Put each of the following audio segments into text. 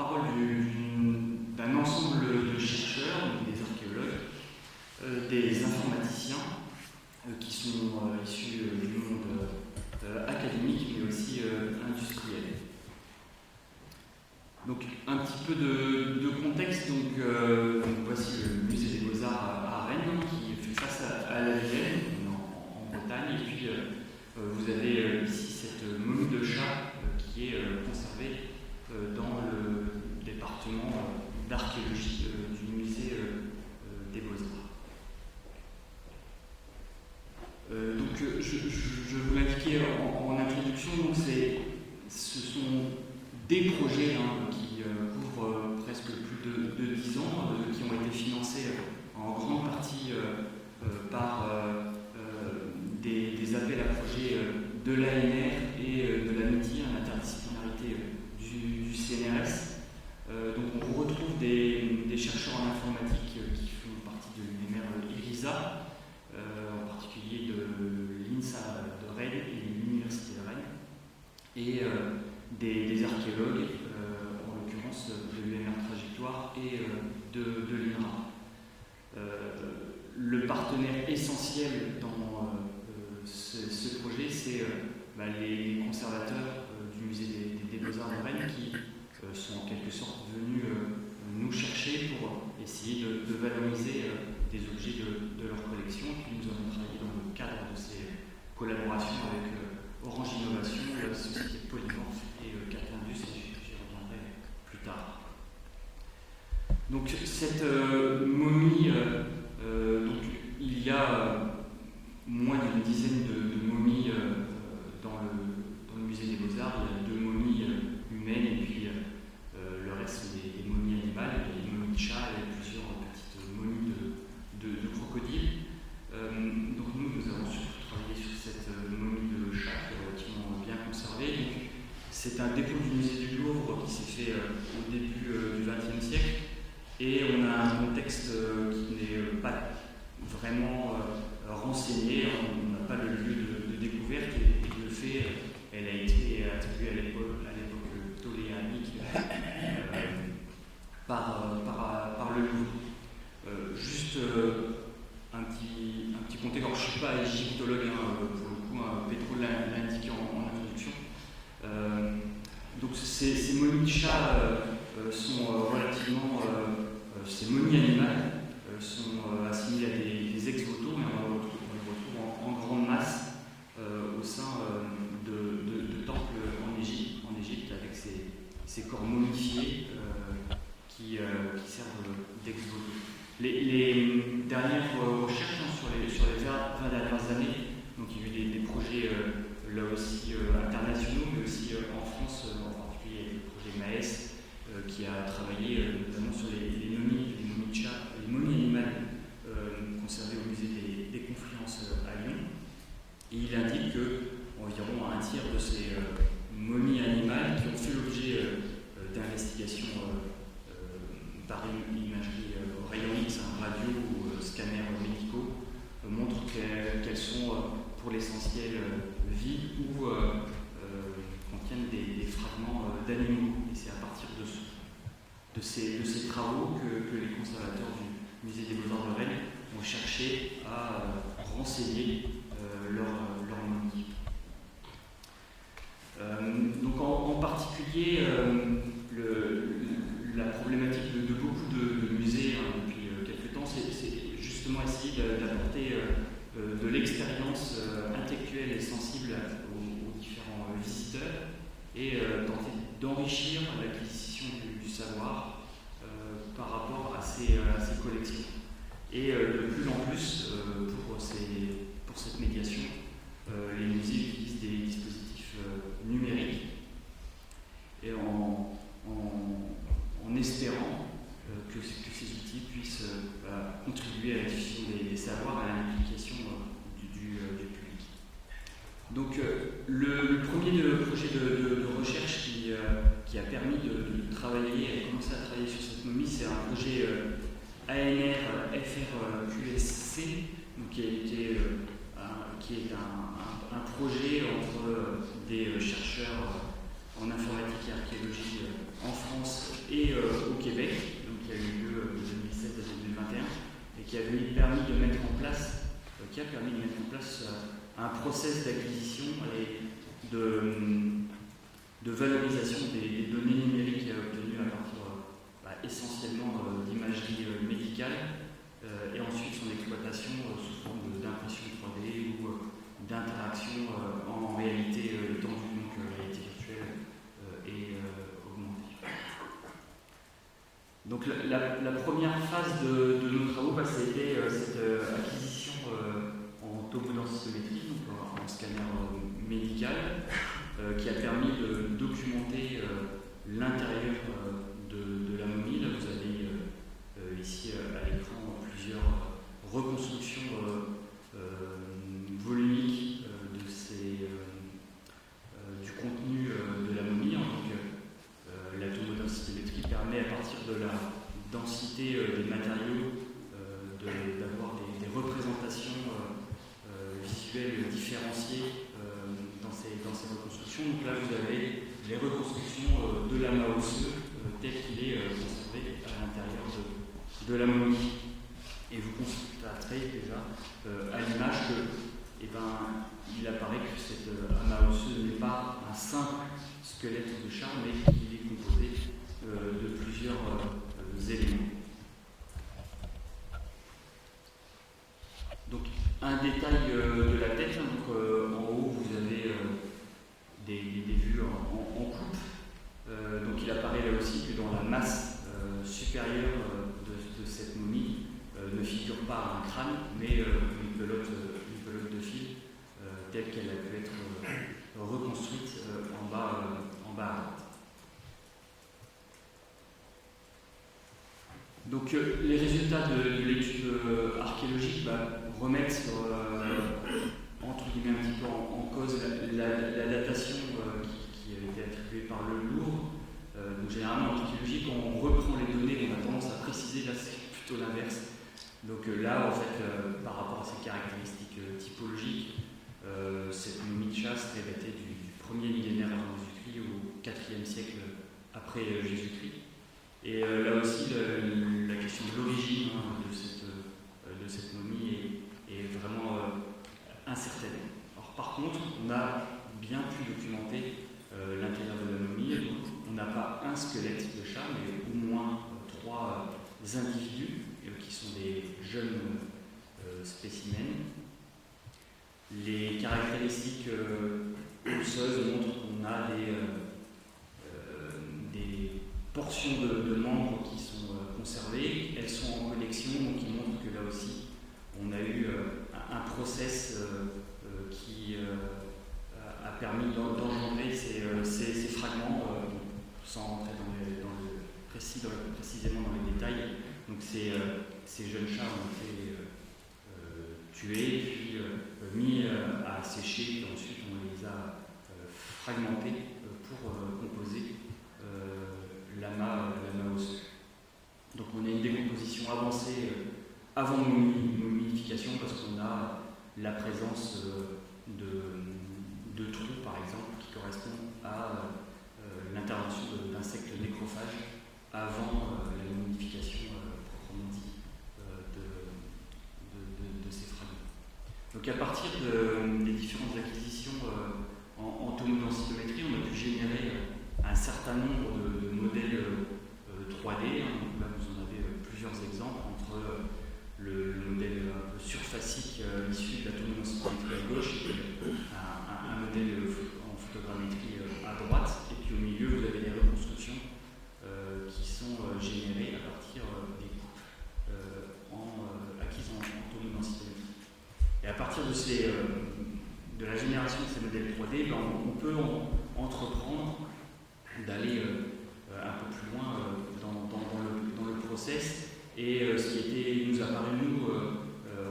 porte-parole d'un ensemble de chercheurs, donc des archéologues, des informaticiens, qui sont issus du monde académique, mais aussi industriel. Donc, un petit peu de contexte. Donc, voici le musée des Beaux-Arts à Rennes, qui fait face à la Vienne, en Bretagne. Et puis, vous avez ici cette momie de chat qui est conservée dans le département d'archéologie du musée des Beaux-Arts. Donc, je vous l'indiquais en introduction, donc ce sont des projets qui couvrent presque plus de 10 ans, qui ont été financés en grande partie par des appels à projets de l'ANR et de l'amitié, l'interdisciplinarité du CNRS. Donc on retrouve des chercheurs en informatique qui font partie de l'UMR IRISA, en particulier de l'INSA de Rennes et de l'Université de Rennes, et des archéologues, en l'occurrence de l'UMR Trajectoire et de l'INRA. Le partenaire essentiel dans ce projet, c'est les conservateurs du musée des Beaux-Arts de Rennes qui sont en quelque sorte venus nous chercher pour essayer de valoriser des objets de leur collection. Puis nous avons travaillé dans le cadre de ces collaborations avec Orange Innovation, la société Polymorphe et Catindus, et j'y reviendrai plus tard. Donc cette momie, donc, il y a moins d'une dizaine de momies dans le musée des Beaux-Arts. Il y a 2 momies humaines et puis le reste c'est des momies animales, des momies de chats et plusieurs petites momies de crocodiles. Donc nous avons surtout travaillé sur cette momie de chat qui est relativement bien conservée. Donc, c'est un dépôt du musée du Louvre qui s'est fait au début du XXe siècle, et on a un contexte qui n'est pas vraiment renseigné. On n'a pas le lieu de découverte, et de fait, elle a été attribuée à l'époque ptolémaique par le Louvre. Juste un petit contexte. Alors, je ne suis pas égyptologue, pour le coup, Pedro l'a indiqué en introduction. Donc ces momies de chat sont relativement... ces momies animales sont assimilées à des ex-voto, mais on les retrouve en grande masse au sein de temples en Égypte, avec ces corps momifiés qui servent d'ex-voto. Les dernières recherches sur les 20 dernières années, donc il y a eu des projets là aussi internationaux, mais aussi en France, en particulier avec le projet MAES, qui a travaillé notamment sur les momies de chat, les momies animales conservées au musée des Confluences à Lyon. Et il indique qu'environ un tiers de ces momies animales qui ont fait l'objet d'investigations par imagerie rayon X, radio ou scanners médicaux, montrent qu'elles sont pour l'essentiel vides ou contiennent des fragments d'animaux. Et c'est à partir de ces travaux que les conservateurs du musée des Beaux-Arts de Rennes ont cherché à renseigner leur momies. Donc en particulier, la problématique de beaucoup de musées depuis quelques temps, c'est justement essayer d'apporter de l'expérience intellectuelle et sensible aux différents visiteurs, et tenter d'enrichir l'acquisition du savoir par rapport à ces collections. Et de plus en plus, pour cette médiation, les musées utilisent des dispositifs numériques, et en espérant que ces outils puissent contribuer à la diffusion des savoirs, à l'implication du public. Donc le premier projet de recherche qui a permis de commencer à travailler sur cette momie, c'est un projet ANR FRQSC, donc qui est un projet entre des chercheurs en informatique et archéologie en France et Québec, donc qui a eu lieu de 2016 à 2021, et qui a permis de mettre en place un process d'acquisition et de valorisation des données numériques obtenues à partir essentiellement d'imagerie médicale, et ensuite son exploitation sous forme d'impression 3D ou d'interaction en réalité étendue, donc réalité virtuelle et augmentée. Donc la première phase de nos travaux, ça a été cette acquisition en tomodensitométrie, donc en scanner médical, qui a permis de documenter l'intérieur de la momie. Là, vous avez ici à l'écran plusieurs reconstructions volumiques du contenu de la momie. Donc, la tomodensitométrie permet, à partir de la densité des matériaux, d'avoir des représentations visuelles différenciées dans ces reconstructions. Donc là, vous avez les reconstructions de l'amas osseux tel qu'il est conservé à l'intérieur de la momie. Et vous constaterez déjà à l'image que, il apparaît que cet amas osseux n'est pas un simple squelette de chat, mais qu'il est composé de plusieurs éléments. Donc, un détail de la tête. Donc, en haut, vous avez des vues en coupe. Donc, il apparaît là aussi que dans la masse supérieure de cette momie ne figure pas un crâne, mais une pelote de fil telle qu'elle a pu être reconstruite en bas à droite. Donc les résultats de l'étude archéologique remettent entre guillemets un petit peu en cause la datation qui avait été attribuée par le Louvre. Donc généralement en archéologie, quand on reprend les données, on a tendance à préciser. Là c'est plutôt l'inverse. Donc là en fait par rapport à ces caractéristiques typologiques, cette momie de chat serait datée du 1er millénaire avant Jésus-Christ au 4e siècle après Jésus-Christ. Et là aussi, la question de l'origine de cette momie est vraiment incertaine. Alors, par contre, on a bien pu documenter l'intérieur de la momie. Donc, on n'a pas un squelette de chat, mais au moins 3 individus qui sont des jeunes spécimens. Les caractéristiques osseuses montrent qu'on a des portions de membres qui sont conservées, elles sont en connexion, donc qui montrent que là aussi on a eu un process qui a permis d'engendrer ces fragments, sans rentrer précisément dans les détails. Donc ces jeunes chats ont été tués, puis mis à sécher, puis ensuite on les a fragmentés pour composer l'amas osseux. Donc on a une décomposition avancée avant momification parce qu'on a la présence de trous par exemple qui correspondent à l'intervention d'insectes nécrophages avant la momification proprement dit de ces fragments. Donc à partir des différentes acquisitions en tomodensitométrie, on a pu générer un certain nombre de modèles 3D. Donc là, vous en avez plusieurs exemples entre le modèle un peu surfacique issu de la tomodensitométrie à gauche et un modèle en photogrammétrie à droite. Et puis au milieu, vous avez des reconstructions qui sont générées à partir des coupes acquises en tomodensitométrie. Et à partir de la génération de ces modèles 3D, on peut entreprendre d'aller un peu plus loin dans le process. Et ce qui nous a paru,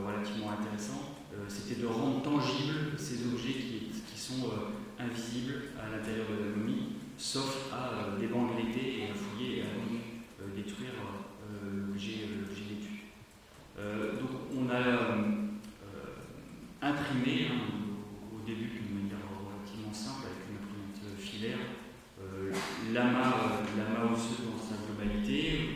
relativement intéressant, c'était de rendre tangibles ces objets qui sont invisibles à l'intérieur de la momie, sauf à débangleter et à fouiller et à donc détruire l'objet d'étude. Donc on a imprimé au début d'une manière relativement simple avec une imprimante filaire l'amas osseux dans sa globalité.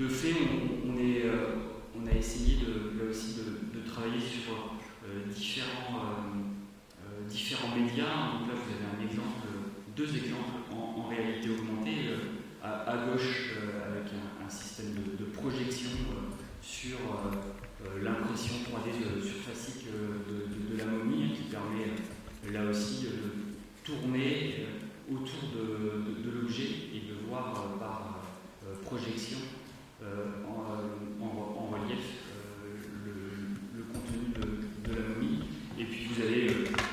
de fait, on a essayé là aussi de travailler sur différents médias. Donc là, vous avez deux exemples en réalité augmentée. À gauche, avec un système de projection sur l'impression 3D surfacique de la momie, qui permet là aussi de tourner autour de l'objet et de voir par projection en relief le contenu de la momie. Et puis vous avez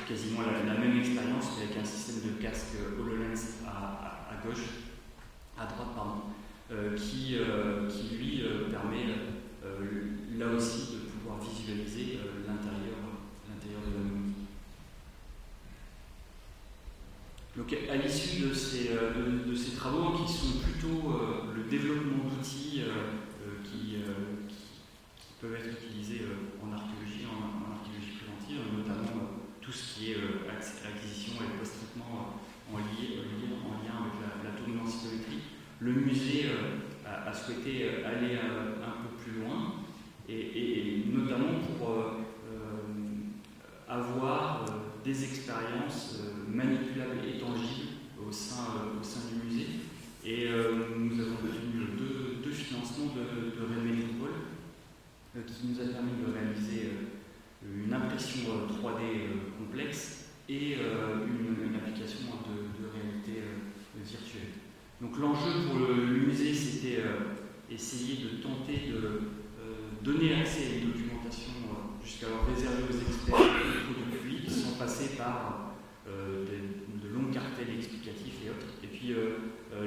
quasiment la même expérience avec un système de casque HoloLens à droite, qui lui permet là aussi de pouvoir visualiser l'intérieur de la momie. Donc à l'issue de ces travaux, qui sont plutôt le développement d'outils qui peuvent être utilisés en archéologie préventive, notamment tout ce qui est acquisition et post-traitement en lien avec la tomodensimétrie, le musée a souhaité aller un peu plus loin, et notamment pour avoir des expériences manipulables et tangibles au sein du musée. Et nous avons obtenu deux financements de Rennes Métropole qui nous a permis de réaliser une impression 3D complexe et une application de réalité virtuelle. Donc l'enjeu pour le musée, c'était essayer de tenter de donner accès à une documentation jusqu'alors réservée aux experts et au public, sans passer par de longues cartels explicatifs et autres. Et puis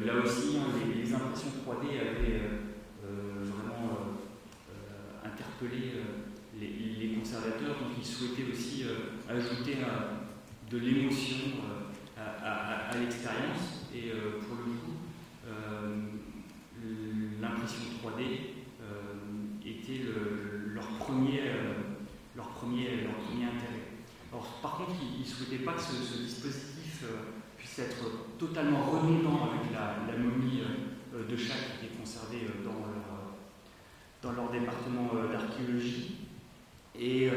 là aussi, les impressions 3D avaient vraiment interpellé les conservateurs, donc ils souhaitaient aussi ajouter de l'émotion à l'expérience. Et pour le coup, l'impression 3D était leur premier intérêt. Alors, par contre, ils ne souhaitaient pas que ce dispositif puisse être totalement redondant avec la momie de chat qui est conservée dans leur département d'archéologie. Et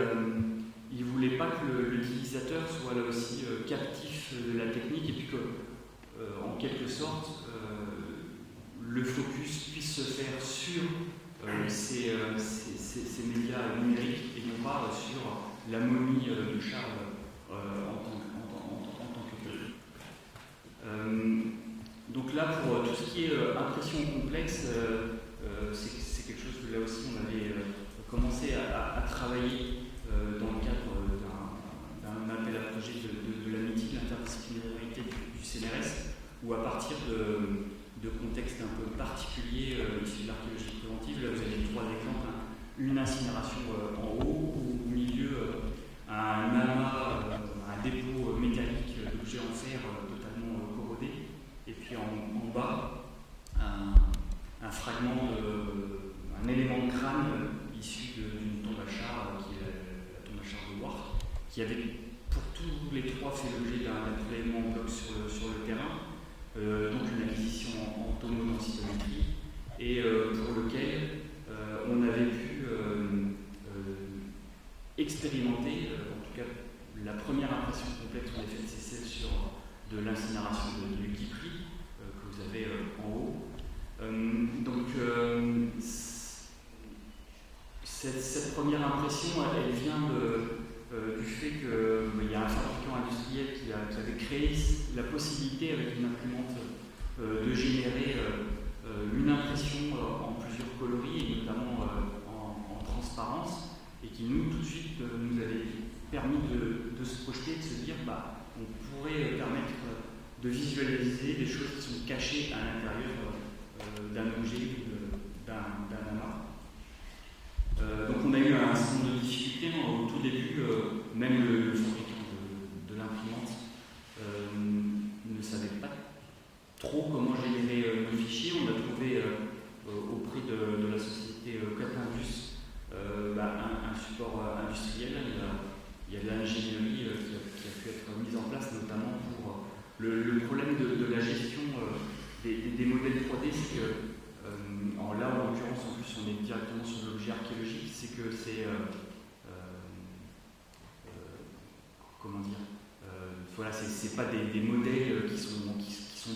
ils ne voulaient pas que l'utilisateur soit là aussi captif de la technique, et puis que, en quelque sorte, le focus puisse se faire sur ces médias numériques et non pas sur la momie de chat en tant que tel. Donc là, pour tout ce qui est impression complexe, c'est quelque chose que là aussi on avait commencé à travailler dans le cadre d'un appel à projet de la mythique interdisciplinarité du CNRS, où à partir de contextes un peu particuliers issus de l'archéologie préventive, là vous avez trois exemples, une incinération en haut, au milieu un amas, un dépôt métallique d'objets en fer totalement corrodés, et puis en bas un fragment, un élément de crâne issu d'une tombe à char, qui est la tombe à char de Ward, qui avait pour tous les trois fait l'objet d'un prélèvement en bloc sur le terrain, donc une acquisition en tomodensitométrie, et pour lequel on avait pu expérimenter, en tout cas la première impression complète qu'on a faite, c'est celle sur de l'incinération de l'Ukiprix que vous avez en haut. Donc cette première impression, elle vient du fait qu'il y a un fabricant industriel qui avait créé la possibilité avec une imprimante de générer une impression en plusieurs coloris, et notamment en transparence, et qui nous, tout de suite, nous avait permis de se projeter, de se dire on pourrait permettre de visualiser des choses qui sont cachées à l'intérieur d'un objet ou d'un amas. Donc on a eu un certain nombre de difficultés au tout début, même le fabricant de l'imprimante ne savait pas trop comment générer nos fichiers. On a trouvé auprès de la société Capindus un support industriel. Il y a de l'ingénierie qui a pu être mise en place, notamment pour le problème de la gestion des modèles 3D, c'est que là en l'occurrence que c'est comment dire, voilà, c'est pas des modèles qui sont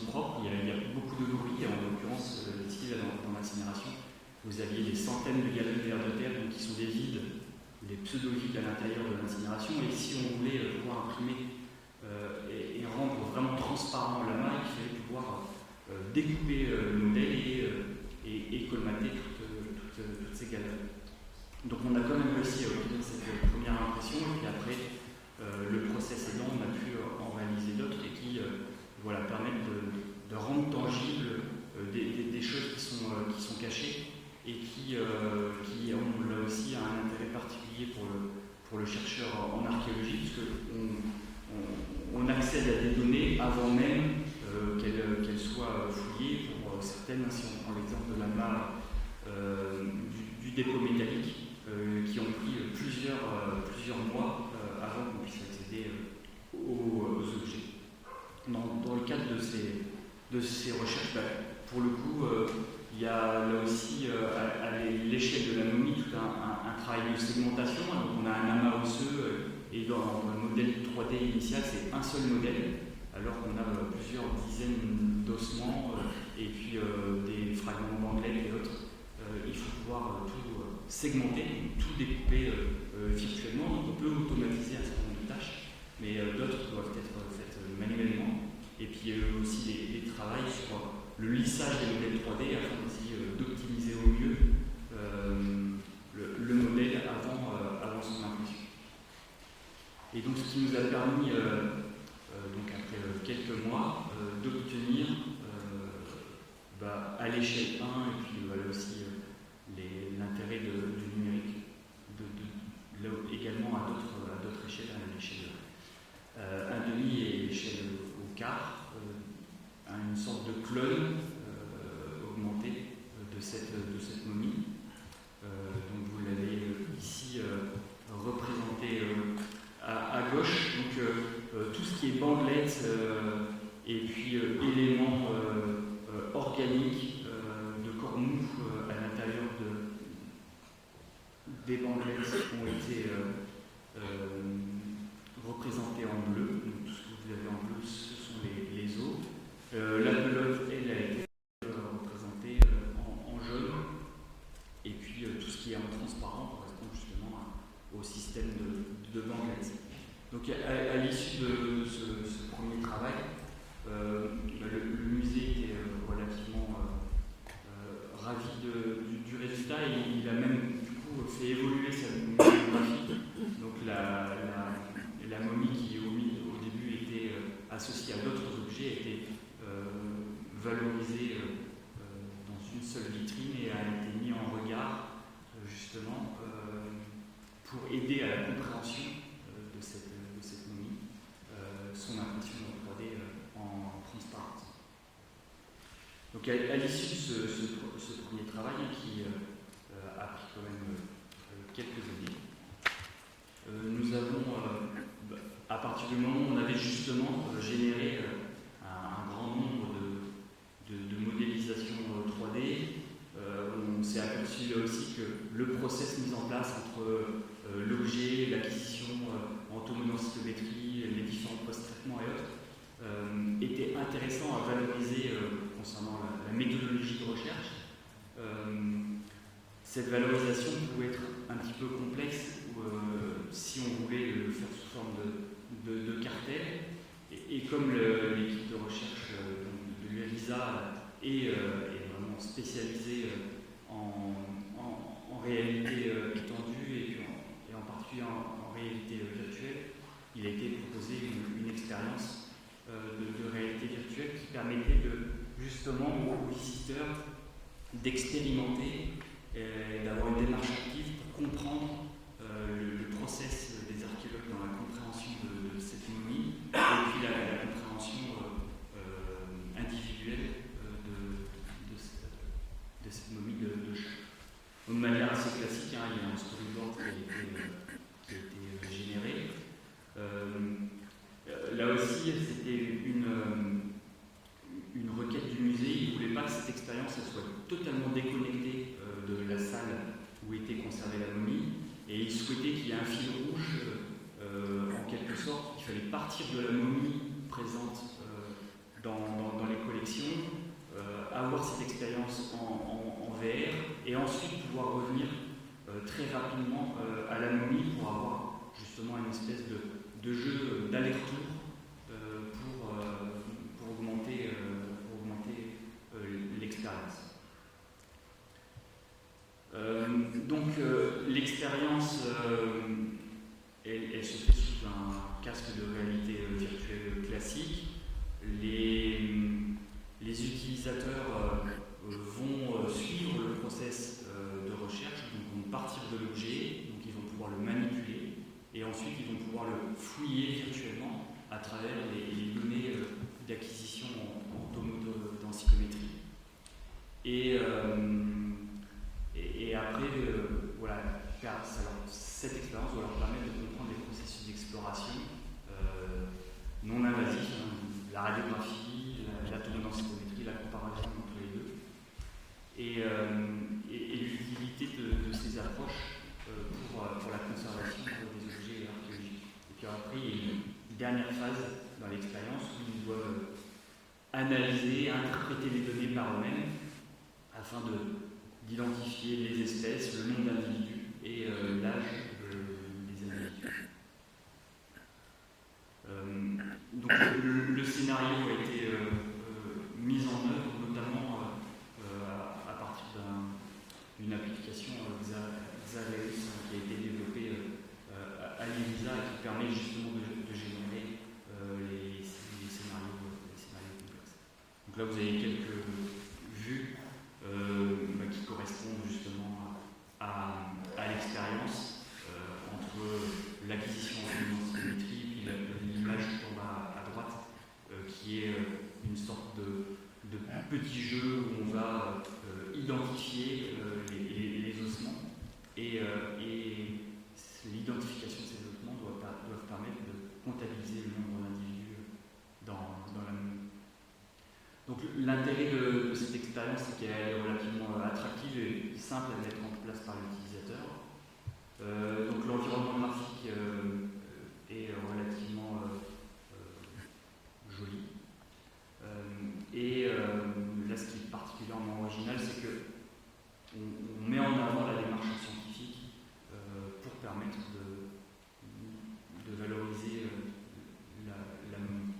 propres. Il y a beaucoup de bruit. En l'occurrence, ici dans l'incinération, vous aviez des centaines de galeries vers de terre, donc qui sont des vides, des pseudo-vides à l'intérieur de l'incinération. Et si on voulait pouvoir imprimer et rendre vraiment transparent l'amas, il fallait pouvoir découper le modèle et colmater toutes ces galeries. Donc on a quand même réussi à obtenir cette première impression, et puis après, le process aidant, on a pu en réaliser d'autres et qui voilà, permettent de rendre tangibles des choses qui sont cachées et qui ont là aussi un intérêt particulier pour le chercheur en archéologie, puisque on accède à des données avant même qu'elles soient fouillées. Pour certaines, si on prend l'exemple de l'amas du dépôt métallique, qui ont pris plusieurs mois avant qu'on puisse accéder aux objets. Dans le cadre de ces recherches, pour le coup, il y a là aussi, à l'échelle de la momie, tout un travail de segmentation. Donc on a un amas osseux, et dans le modèle 3D initial, c'est un seul modèle, alors qu'on a plusieurs dizaines d'ossements, et puis des fragments bandelettes et autres. Il faut pouvoir tout segmenter, tout découper virtuellement. Donc on peut automatiser un certain nombre de tâches, mais d'autres doivent être faites manuellement. Et puis aussi des travails sur le lissage des modèles 3D afin aussi d'optimiser au mieux le modèle avant son impression. Et donc ce qui nous a permis, donc après quelques mois, d'obtenir à l'échelle 1, et puis voilà aussi l'intérêt du numérique, également à d'autres échelles, à l'échelle 1,5 et l'échelle au quart, une sorte de clone augmenté de cette momie. Donc vous l'avez ici représenté à gauche, donc tout ce qui est bandelettes et puis éléments organiques de corps mou à l'intérieur des bandelettes ont été représentés en bleu. Donc tout ce que vous avez en bleu, ce sont les os. La pelote, elle, a été représentée en jaune, et puis tout ce qui est en transparent correspond justement au système de bandelettes. Donc à l'issue de ce premier travail, le musée était relativement ravi du résultat, et il a même du coup fait évoluer sa monographie. Donc la momie qui au début était associée à d'autres objets était valorisée dans une seule vitrine et a été mise en regard justement pour aider à la compréhension de cette momie, son impression en 3D en transparence. Donc à l'issue de ce premier travail, qui a pris quand même quelques années, nous avons, à partir du moment où on avait justement généré un grand nombre de modélisations 3D, on s'est aperçu là aussi que le process mis en place entre l'objet, l'acquisition en tomodensitométrie, les différents post-traitements et autres, était intéressant à valoriser concernant la méthodologie de recherche. Cette valorisation pouvait être un petit peu complexe si on voulait le faire sous forme de cartel. Et comme l'équipe de recherche de l'UELISA est vraiment spécialisée en réalité étendue et en particulier en réalité virtuelle, il a été proposé une expérience de réalité virtuelle qui permettait justement aux visiteurs d'expérimenter et d'avoir une démarche active pour comprendre le process des archéologues dans la compréhension de cette momie, et puis la compréhension individuelle de cette momie de chat. De manière assez classique, il y a un storyboard qui a été généré. Là aussi, c'était une requête du musée. Il ne voulait pas que cette expérience soit totalement déconnectée de la salle où était conservée la momie. souhaité qu'il y ait un fil rouge, en quelque sorte. Il fallait partir de la momie présente dans les collections, avoir cette expérience en VR, et ensuite pouvoir revenir très rapidement à la momie pour avoir justement une espèce de jeu d'aller-retour pour augmenter l'expérience. Donc l'expérience, elle se fait sous un casque de réalité virtuelle classique. Les utilisateurs vont suivre le process de recherche, donc vont partir de l'objet, donc ils vont pouvoir le manipuler, et ensuite ils vont pouvoir le fouiller virtuellement à travers les données d'acquisition en densicométrie. Et après, voilà, cette expérience va leur permettre de comprendre les processus d'exploration non invasifs, la radiographie, la tomodensitométrie, la comparaison entre les deux, et l'utilité de ces approches pour la conservation des objets archéologiques. Et puis après, il y a une dernière phase dans l'expérience où ils doivent analyser, interpréter les données par eux-mêmes afin d'identifier les espèces, le nombre d'individus et l'âge des individus. Donc le scénario a été mis en œuvre notamment à partir d'une application Xareus qui a été développée à l'IRISA et qui permet justement de générer les scénarios complexes. Donc là vous avez quelques vues qui correspondent justement à l'expérience entre l'acquisition en densicométrie et l'image qui tombe à droite, qui est une sorte de petit jeu où on va identifier les ossements, et l'identification de ces ossements doivent permettre de comptabiliser le nombre d'individus dans la momie. Donc l'intérêt de cette expérience, c'est qu'elle est relativement attractive et simple à mettre en place par l'utilisateur. Donc l'environnement graphique est relativement joli. Et là, ce qui est particulièrement original, c'est qu'on met en avant la démarche scientifique pour permettre de valoriser la momie.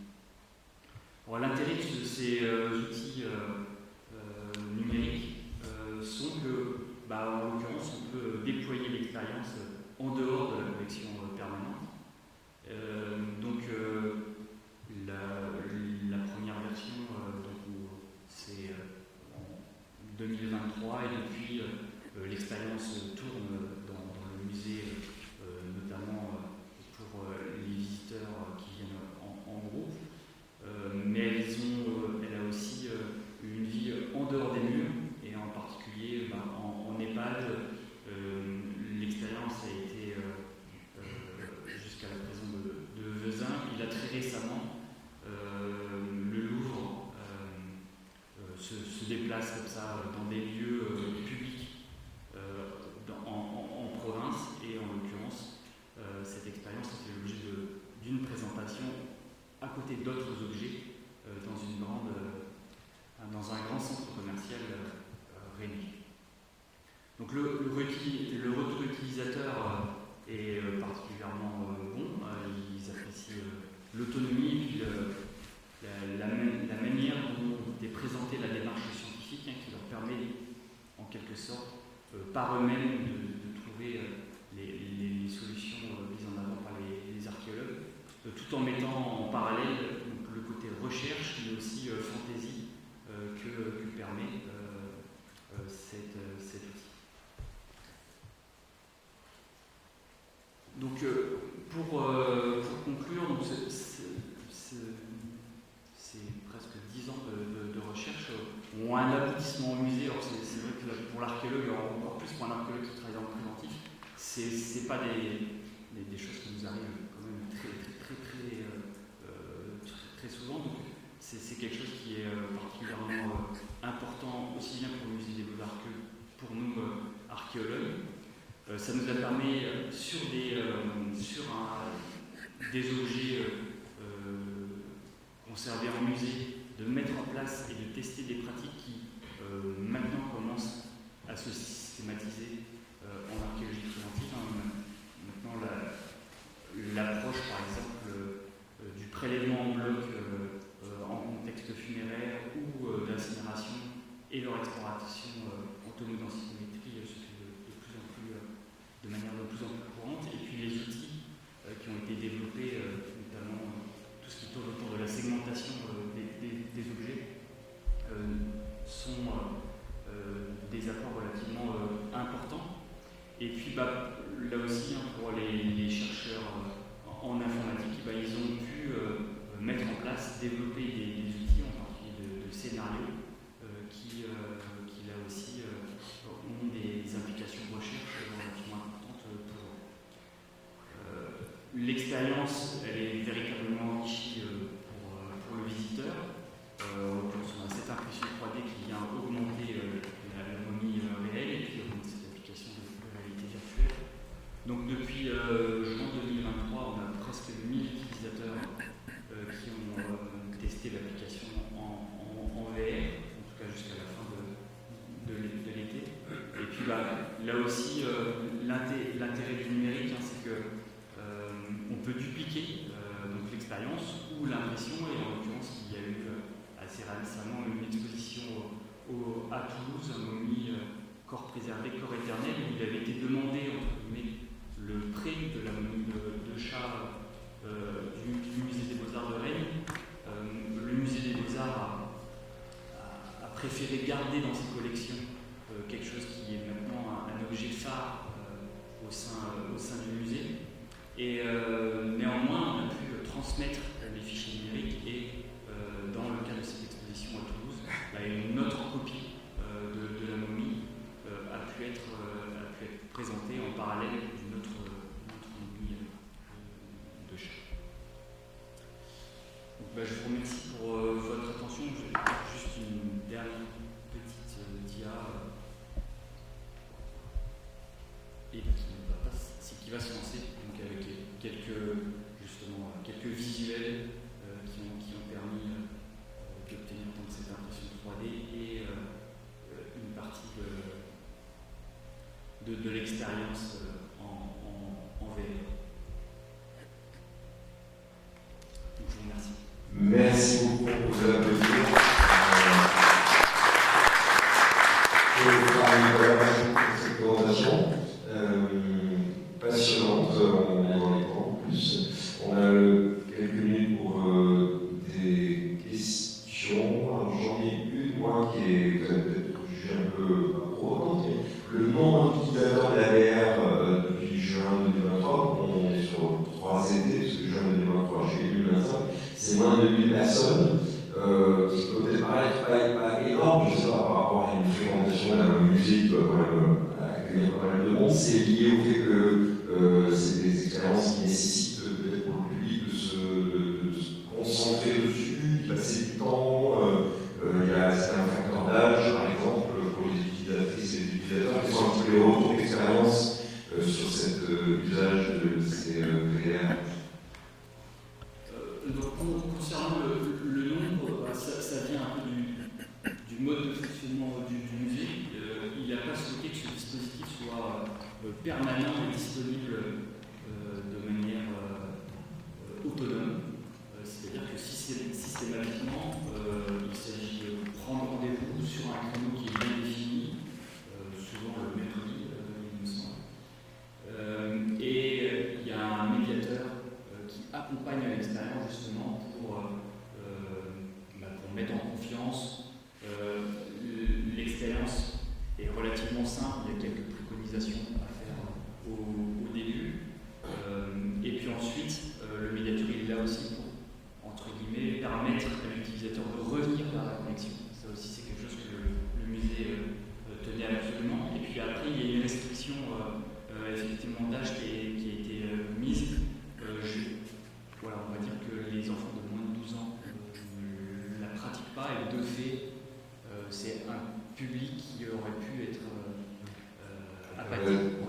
L'intérêt de ces outils numériques sont que, en l'occurrence, on peut déployer l'expérience en dehors de la collection permanente. Donc, la première version, c'est en 2023, et depuis, l'expérience tourne dans le musée, notamment pour les visiteurs qui viennent en groupe. Mais elle a aussi une vie en dehors des murs, et en particulier en EHPAD. L'expérience a été jusqu'à la prison de Vezin. Il a très récemment, le Louvre se déplace comme ça dans des lieux publics en province, et en l'occurrence, cette expérience a fait l'objet d'une présentation à côté d'autres objets dans un grand centre commercial rennais. Donc le retour utilisateur est particulièrement bon. Ils apprécient l'autonomie, puis la manière dont est présentée la démarche scientifique, qui leur permet en quelque sorte par eux-mêmes de trouver les solutions mises en avant par les archéologues, tout en mettant en parallèle le côté recherche, mais aussi fantaisie que permet cet outil. Donc pour conclure, donc c'est presque 10 ans de recherche ont un aboutissement au musée. Alors c'est vrai que pour l'archéologue, encore plus pour un archéologue qui travaille dans le préventif, c'est pas des choses qui nous arrivent quand même très souvent. Donc c'est quelque chose qui est particulièrement important, aussi bien pour le musée des Beaux-Arts que pour nous archéologues. Ça nous a permis sur des objets conservés en musée de mettre en place et de tester des pratiques qui maintenant commencent à se systématiser en archéologie préventive. Maintenant, l'approche, par exemple, du prélèvement en bloc en contexte funéraire ou d'incinération et leur exploration en tomodensitométrie se fait de manière de plus en plus courante. Et puis les outils qui ont été développés, notamment tout ce qui tourne autour de la segmentation des objets, sont des apports relativement importants. Et puis là aussi, pour les chercheurs en informatique, ils ont pu mettre en place, développer des outils, en particulier de scénarios, qui là aussi ont des implications de recherche relativement importantes pour eux. L'expérience, elle est véritablement enrichie pour le visiteur. On a cette impression 3D qui vient augmenter la momie réelle et puis augmenter cette application de réalité virtuelle. Donc depuis juin 2023, on a presque 1000 utilisateurs qui ont testé l'application en VR, en tout cas jusqu'à la fin de l'été. Et puis là aussi, l'intérêt du numérique, c'est que on peut dupliquer donc l'expérience ou l'impression, et en l'occurrence, il y a eu assez récemment une exposition à Toulouse, un momie corps préservé, corps éternel, où il avait été demandé, entre guillemets, le prêt de la momie de chat du musée des Beaux-Arts de Rennes. Le musée des Beaux-Arts a préféré garder dans ses collections quelque chose qui est maintenant un objet phare au sein du musée. Et néanmoins, on a pu transmettre les fichiers numériques et dans le cadre de cette exposition à Toulouse, une autre copie de la momie a pu être présentée en parallèle d'une autre momie de chat. Donc, je vous remercie pour votre attention. J'ai juste une dernière petite dia et qui va se lancer donc avec quelques visuels qui ont permis d'obtenir donc cette impression 3D et une partie de l'expérience en VR. Donc, je vous remercie. Merci beaucoup pour vous applaudir. Pour cette présentation passionnante, on est dans les temps en plus. On a quelques minutes pour des questions. Alors, j'en ai une, moi, qui est, vous allez peut-être juger un peu provocante, mais le nombre d'utilisateurs de la VR depuis juin 2023, on est sur 3 étés, parce que juin 2023, j'ai lu l'instant, c'est moins de 1000 personnes. Ce qui peut peut-être paraître pas énorme, je sais pas, par rapport à une fréquentation d'un musée qui doit quand même accueillir pas mal de monde. C'est lié au fait que c'est des expériences qui nécessitent peut-être pour le public de se concentrer dessus, d'y passer du temps. Il y a un facteur d'âge, par exemple, pour les utilisatrices et les utilisateurs, qui sont un petit peu les retours d'expérience sur cet usage de ces VR. Donc, concernant le nombre, ça vient un peu du mode de fonctionnement du musée. Il n'a pas souhaité que ce dispositif soit permanent et disponible de manière autonome. C'est-à-dire que systématiquement, il s'agit de prendre rendez-vous sur un créneau qui est bien défini, souvent le mercredi, il me semble. Et il y a un médiateur qui accompagne l'expérience justement pour mettre en confiance. L'expérience est relativement simple, il y a quelques préconisations à faire au début. Et puis ensuite, le médiateur il est là aussi pour, entre guillemets, permettre à l'utilisateur de revenir vers la connexion. Ça aussi c'est quelque chose que le musée tenait absolument. Et puis après, il y a une restriction effectivement d'âge qui a été mise. Voilà, on va dire que les enfants de moins de 12 ans ne la pratiquent pas et de fait, c'est un public qui aurait pu être apathique.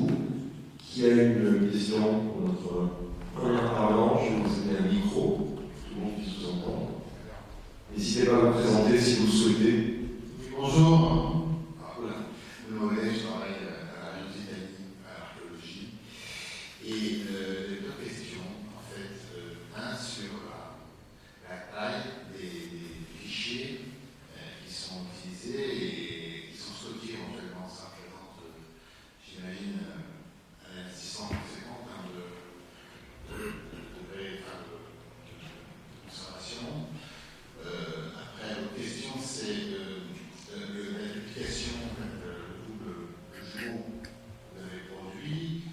vous. Qui a une question pour notre premier intervenant? Je vais vous donner un micro, pour que tout le monde puisse vous entendre. N'hésitez pas à vous présenter si vous le souhaitez. Oui, bonjour. Je travaille à la région d'Italie, à l'archéologie. Et deux questions, en fait. Un sur la taille des fichiers qui sont utilisés et qui sont stockés éventuellement. Ça représente, j'imagine, un investissement conséquent en termes de conservation. Après, l'autre question, c'est la duplication, le double jour que vous avez produit,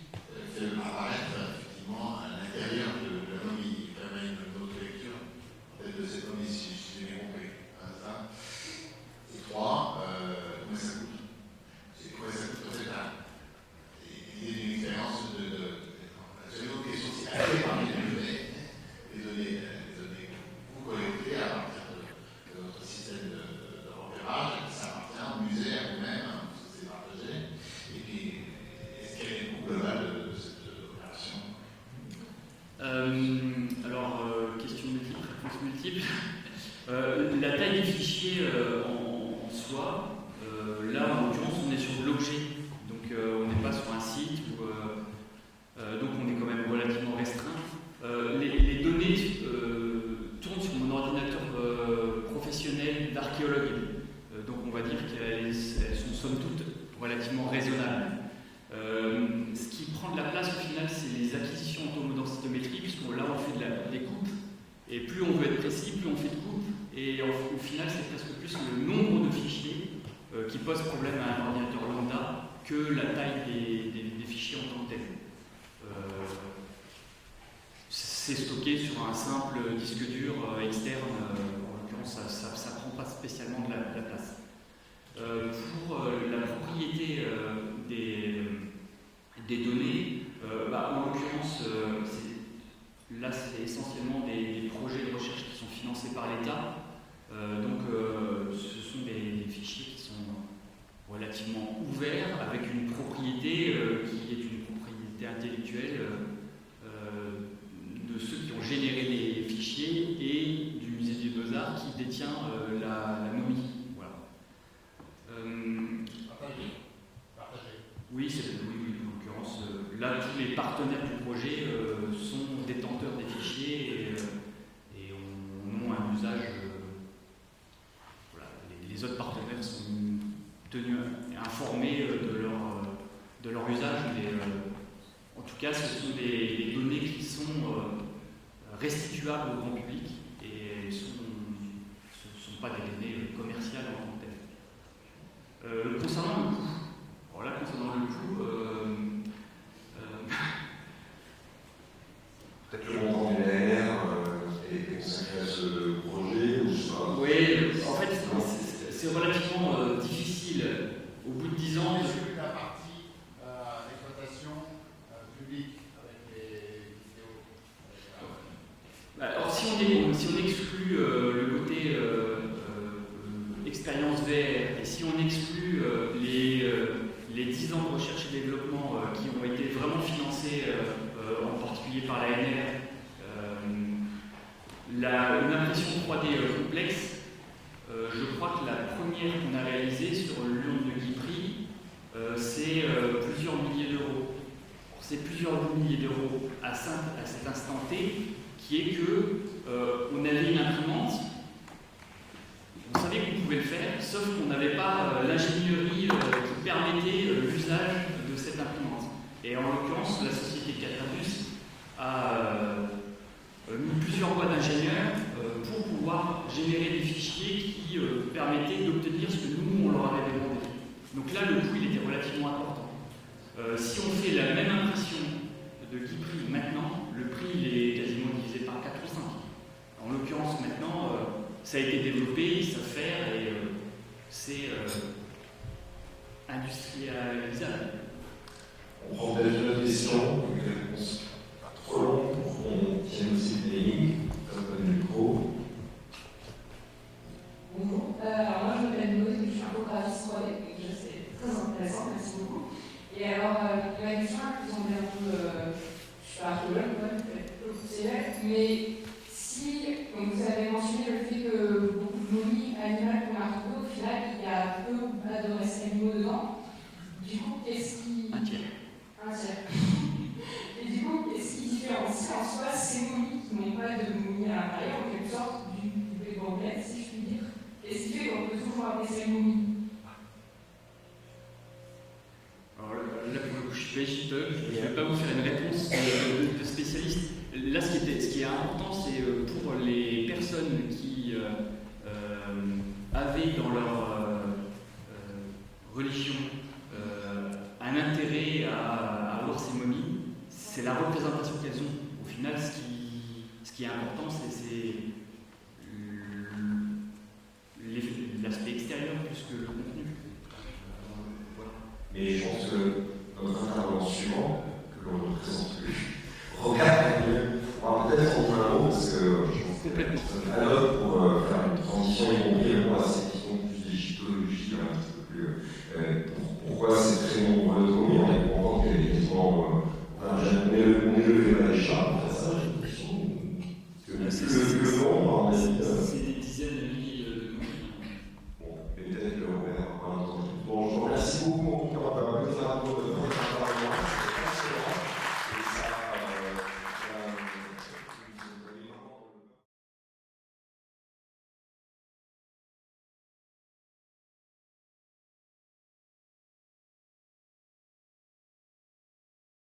fait apparaître effectivement à l'intérieur de la momie. Il permet une autre lecture peut-être de cette momie, si j'ai bien compris. Ça. Et trois, combien ça coûte? Combien ça coûte en fait l'idée d'une expérience j'ai une autre question, c'est parmi les données que vous collectez à partir de votre système de repérage, ça appartient au musée, à vous-même, parce que c'est partagé. Et puis, est-ce quel est le coût global de cette opération? Alors, question multiple, réponse multiple. La taille des fichiers en soi, là en l'occurrence on est sur de l'objet, donc on n'est pas sur un site, donc on est quand même relativement restreint. Les données tournent sur mon ordinateur professionnel d'archéologue, donc on va dire qu'elles sont somme toute relativement raisonnables. Ce qui prend de la place au final, c'est les acquisitions en tomodensitométrie, puisque là on fait des coupes, et plus on veut être précis, plus on fait de coupes, et au final c'est presque plus le nombre de fichiers qui pose problème à un ordinateur lambda que la taille des fichiers en tant que tel. C'est stocké sur un simple disque dur externe, en l'occurrence ça prend pas spécialement de la place. Pour la propriété des données, en l'occurrence là c'est essentiellement des projets de recherche qui sont financés par l'État, donc ce sont des fichiers qui sont relativement ouverts avec une propriété qui est une propriété intellectuelle de ceux qui ont généré les fichiers et du musée des Beaux-Arts qui détient la momie. Voilà. Oui, en l'occurrence, là tous les partenaires du projet sont détenteurs des fichiers et ont un usage. Voilà, les autres partenaires sont tenus informés de leur usage, mais en tout cas ce sont des données qui sont restituables au grand public et ce ne sont pas des données commerciales en tant que telles. Concernant le coût, alors là concernant le coût, peut-être le montant du LNR est consacré à ce projet ou pas? Oui, en fait c'est relativement difficile. Au bout de 10 ans, la partie d'exploitation publique avec les vidéos. Alors si on exclut le côté expérience VR et si on exclut les 10 ans de recherche et développement qui ont été vraiment financés en particulier par l'ANR, une impression 3D complexe, je crois que la première qu'on a réalisée sur le lion de Guipry, c'est plusieurs milliers d'euros. C'est plusieurs milliers d'euros à cet instant T, qui est que on avait une imprimante, on savait qu'on pouvait le faire, sauf qu'on n'avait pas l'ingénierie qui permettait l'usage de cette imprimante. Et en l'occurrence, la société Catabus a mis plusieurs mois d'ingénieurs pour pouvoir générer des fichiers qui permettaient d'obtenir ce que nous, on leur avait demandé. Donc là, le coût, il était relativement important. Si on fait la même impression de Guipry maintenant, le prix il est quasiment divisé par 4 ou 5. En l'occurrence, maintenant, ça a été développé, ça fait et c'est industrialisable. On prend peut-être une autre question, avec des réponses pas trop longues pour qu'on tienne aussi les lignes, comme le micro. Bonjour, alors moi je m'appelle Maud, je suis infographiste 3D, c'est très intéressant, merci beaucoup. Et alors, la suis agiteux, je ne vais pas vous faire une réponse de spécialiste. Là, ce qui est important, c'est pour les personnes qui avaient dans leur religion un intérêt à avoir ces momies, c'est la représentation qu'elles ont. Au final, ce qui est important, c'est l'aspect extérieur plus que le contenu. Voilà. Mais je pense que notre intervenant suivant, que l'on ne présente plus, regarde on va peut-être en dire un mot parce que je pense que ça fait à l'heure pour faire une transition, y compris assez